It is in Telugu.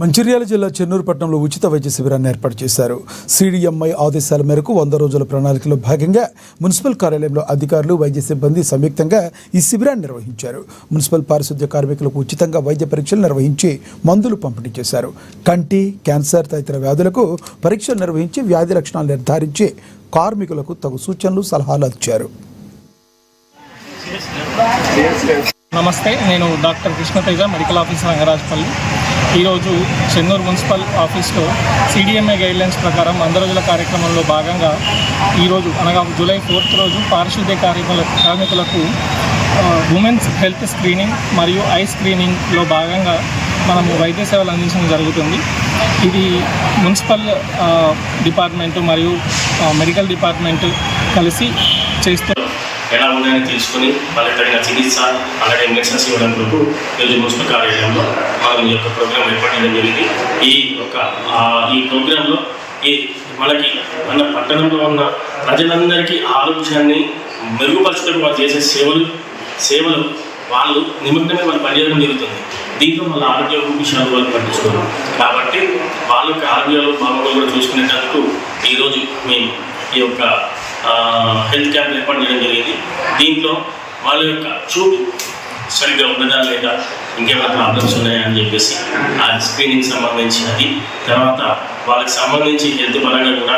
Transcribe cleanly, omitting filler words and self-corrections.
మంచిర్యాల జిల్లా చెన్నూరు పట్టణంలో ఉచిత వైద్య శిబిరాన్ని ఏర్పాటు చేశారు. సిడిఎంఐ ఆదేశాల మేరకు 100 రోజుల ప్రణాళికలో భాగంగా మున్సిపల్ కార్యాలయంలో అధికారులు, వైద్య సిబ్బంది సంయుక్తంగా ఈ శిబిరాన్ని నిర్వహించారు. మున్సిపల్ పారిశుద్ధ్య కార్మికులకు ఉచితంగా వైద్య పరీక్షలు నిర్వహించి మందులు పంపిణీ చేశారు. కంటి, క్యాన్సర్ తదితర వ్యాధులకు పరీక్షలు నిర్వహించి వ్యాధి లక్షణాలు నిర్ధారించి కార్మికులకు తగు సూచనలు, సలహాలు ఇచ్చారు. నమస్తే, నేను doctor Krishna Teja, medical officer Rangarajapalli. ఈరోజు చెన్నూరు మున్సిపల్ ఆఫీస్లో సిడిఎంఏ గైడ్లైన్స్ ప్రకారం 100 రోజుల కార్యక్రమంలో భాగంగా ఈరోజు అనగా జూలై 4th రోజు పారిశుద్ధ్య కార్మికులకు ఉమెన్స్ హెల్త్ స్క్రీనింగ్ మరియు ఐ స్క్రీనింగ్లో భాగంగా మనము వైద్య సేవలు అందించడం జరుగుతుంది. ఇది మున్సిపల్ డిపార్ట్మెంటు మరియు మెడికల్ డిపార్ట్మెంటు కలిసి చేస్తూ ఎలా ఉన్నాయని తెలుసుకొని వాళ్ళకి తగిన చికిత్స అలాగే మెడిసిన్స్ ఇవ్వడం కొరకు ఈరోజు మున్సిపల్ కార్యాలయంలో మనం ఈ యొక్క ప్రోగ్రాం ఏర్పాటు చేయడం జరిగింది. ఈ ప్రోగ్రాంలో మనకి మన పట్టణంలో ఉన్న ప్రజలందరికీ ఆరోగ్యాన్ని మెరుగుపరచడం వాళ్ళు చేసే సేవలు వాళ్ళు నిమగ్నమే వాళ్ళు పనిచేయడం జరుగుతుంది. దీంట్లో వాళ్ళ ఆరోగ్య విషయాలు వాళ్ళు పట్టించుకోరు కాబట్టి వాళ్ళ యొక్క ఆరోగ్యాలు బాగోగులు కూడా చూసుకునేటందుకు ఈరోజు మేము ఈ యొక్క హెల్త్ క్యాంప్ ఏర్పాటు చేయడం జరిగింది. దీంట్లో వాళ్ళ యొక్క చూపు సరిగ్గా ఉన్నదా లేదా, ఇంకేమైనా ప్రాబ్లమ్స్ ఉన్నాయా అని చెప్పేసి ఆ స్క్రీనింగ్ సంబంధించినది, తర్వాత వాళ్ళకి సంబంధించి హెల్త్ పరంగా కూడా